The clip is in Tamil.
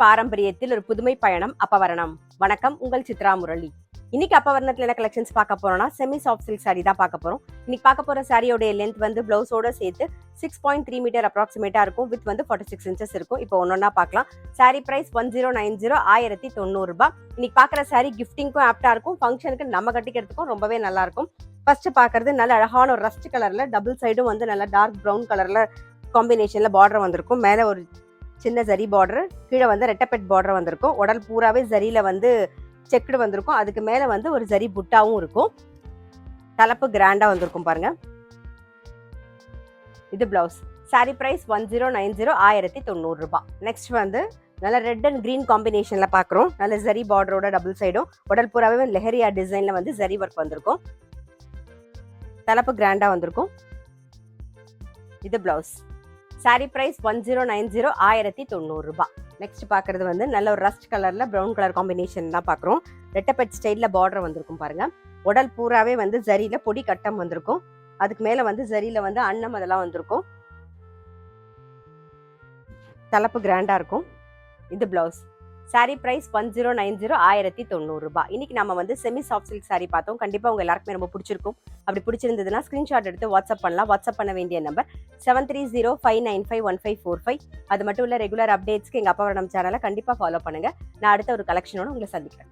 பாரம்பரியத்தில் ஒரு புதுமை பயணம் அப்பவரணம். வணக்கம், உங்கள் சித்ரா முரளி. இன்னைக்கு அப்பவரணத்துல என்ன கலெக்ஷன்ஸ் பார்க்க போறோம்னா செமி சாஃப்ட் சில்க் சாரி தான் பார்க்க போறோம். இன்னைக்கு பார்க்க போற சாரியோட லென்த் வந்து பிளவுஸோட சேர்த்து 6.3 மீட்டர் அப்ராக்சிமேட்டா இருக்கும். வித் வந்து 46 இன்ச்சஸ் இருக்கும். இப்போ ஒன்னொன்னா பார்க்கலாம். சாரி பிரைஸ் 1090 1090 ரூபாய். இன்னைக்கு பார்க்குற சாரி கிஃப்டிங்க்கும் ஆப்டா இருக்கும். ஃபங்க்ஷனுக்கு நம்ம கட்டிக்கிறதுக்கும் ரொம்பவே நல்லா இருக்கும். ஃபர்ஸ்ட் பார்க்கறது நல்ல அழகான ஒரு ரஸ்ட் கலர்ல டபுள் சைடும் வந்து நல்ல டார்க் ப்ரௌன் கலர்ல காம்பினேஷன்ல பார்டர் வந்திருக்கும். மேலே ஒரு சின்ன ஜரி பார்டர், கீழே வந்து ரெட்டப்பெட் பார்டர் வந்திருக்கும். உடல் பூராவே ஜரியில வந்து செக்குடு வந்திருக்கும். அதுக்கு மேல வந்து ஒரு ஜரி புட்டாவும் இருக்கும். தலைப்பு கிராண்டா வந்திருக்கும் பாருங்க. இது பிளவுஸ். சாரி பிரைஸ் 1090 1090 ரூபாய். நெக்ஸ்ட் வந்து நல்ல ரெட் அண்ட் கிரீன் காம்பினேஷன்ல பாக்குறோம். நல்ல ஜரி பார்டரோட டபுள் சைடும் உடல் பூராவே லெஹரியா டிசைன்ல வந்து ஜரி ஒர்க் வந்திருக்கும். தலைப்பு கிராண்டா வந்திருக்கும். இது பிளவுஸ். சாரி பிரைஸ் 1090 1090 ரூபாய். நெக்ஸ்ட் பார்க்கறது வந்து நல்ல ஒரு ரஸ்ட் கலர்ல ப்ரௌன் கலர் காம்பினேஷன் தான் பார்க்குறோம். ரெட்டப்பெட் ஸ்டைல்ல பார்டர் வந்திருக்கும் பாருங்க. உடல் பூராவே வந்து ஜரியில பொடி கட்டம் வந்திருக்கும். அதுக்கு மேல வந்து ஜரியில வந்து அன்னம் அதெல்லாம் வந்திருக்கும். தலைப்பு கிராண்டா இருக்கும். இது பிளவுஸ். சாரி பிரைஸ் 1090 1090 ரூபாய். இன்னைக்கு நம்ம வந்து செமி சாஃப்ட் சில்க் சாரி பார்த்தோம். கண்டிப்பா உங்க எல்லாருக்குமே ரொம்ப பிடிச்சிருக்கும். அப்படி பிடிச்சிருந்ததுன்னா ஸ்கிரீன்ஷாட் எடுத்து வாட்ஸ்அப் பண்ணலாம். வாட்ஸ்அப் பண்ண வேண்டிய நம்பர் 7305951545. அது மட்டும் இல்ல, ரெகுலர் அப்டேட்ஸ்க்கு எங்க அப்பவரணம் சேனலை கண்டிப்பா ஃபாலோ பண்ணுங்க. நான் அடுத்த ஒரு கலெக்ஷனோட உங்களை சந்திக்கிறேன்.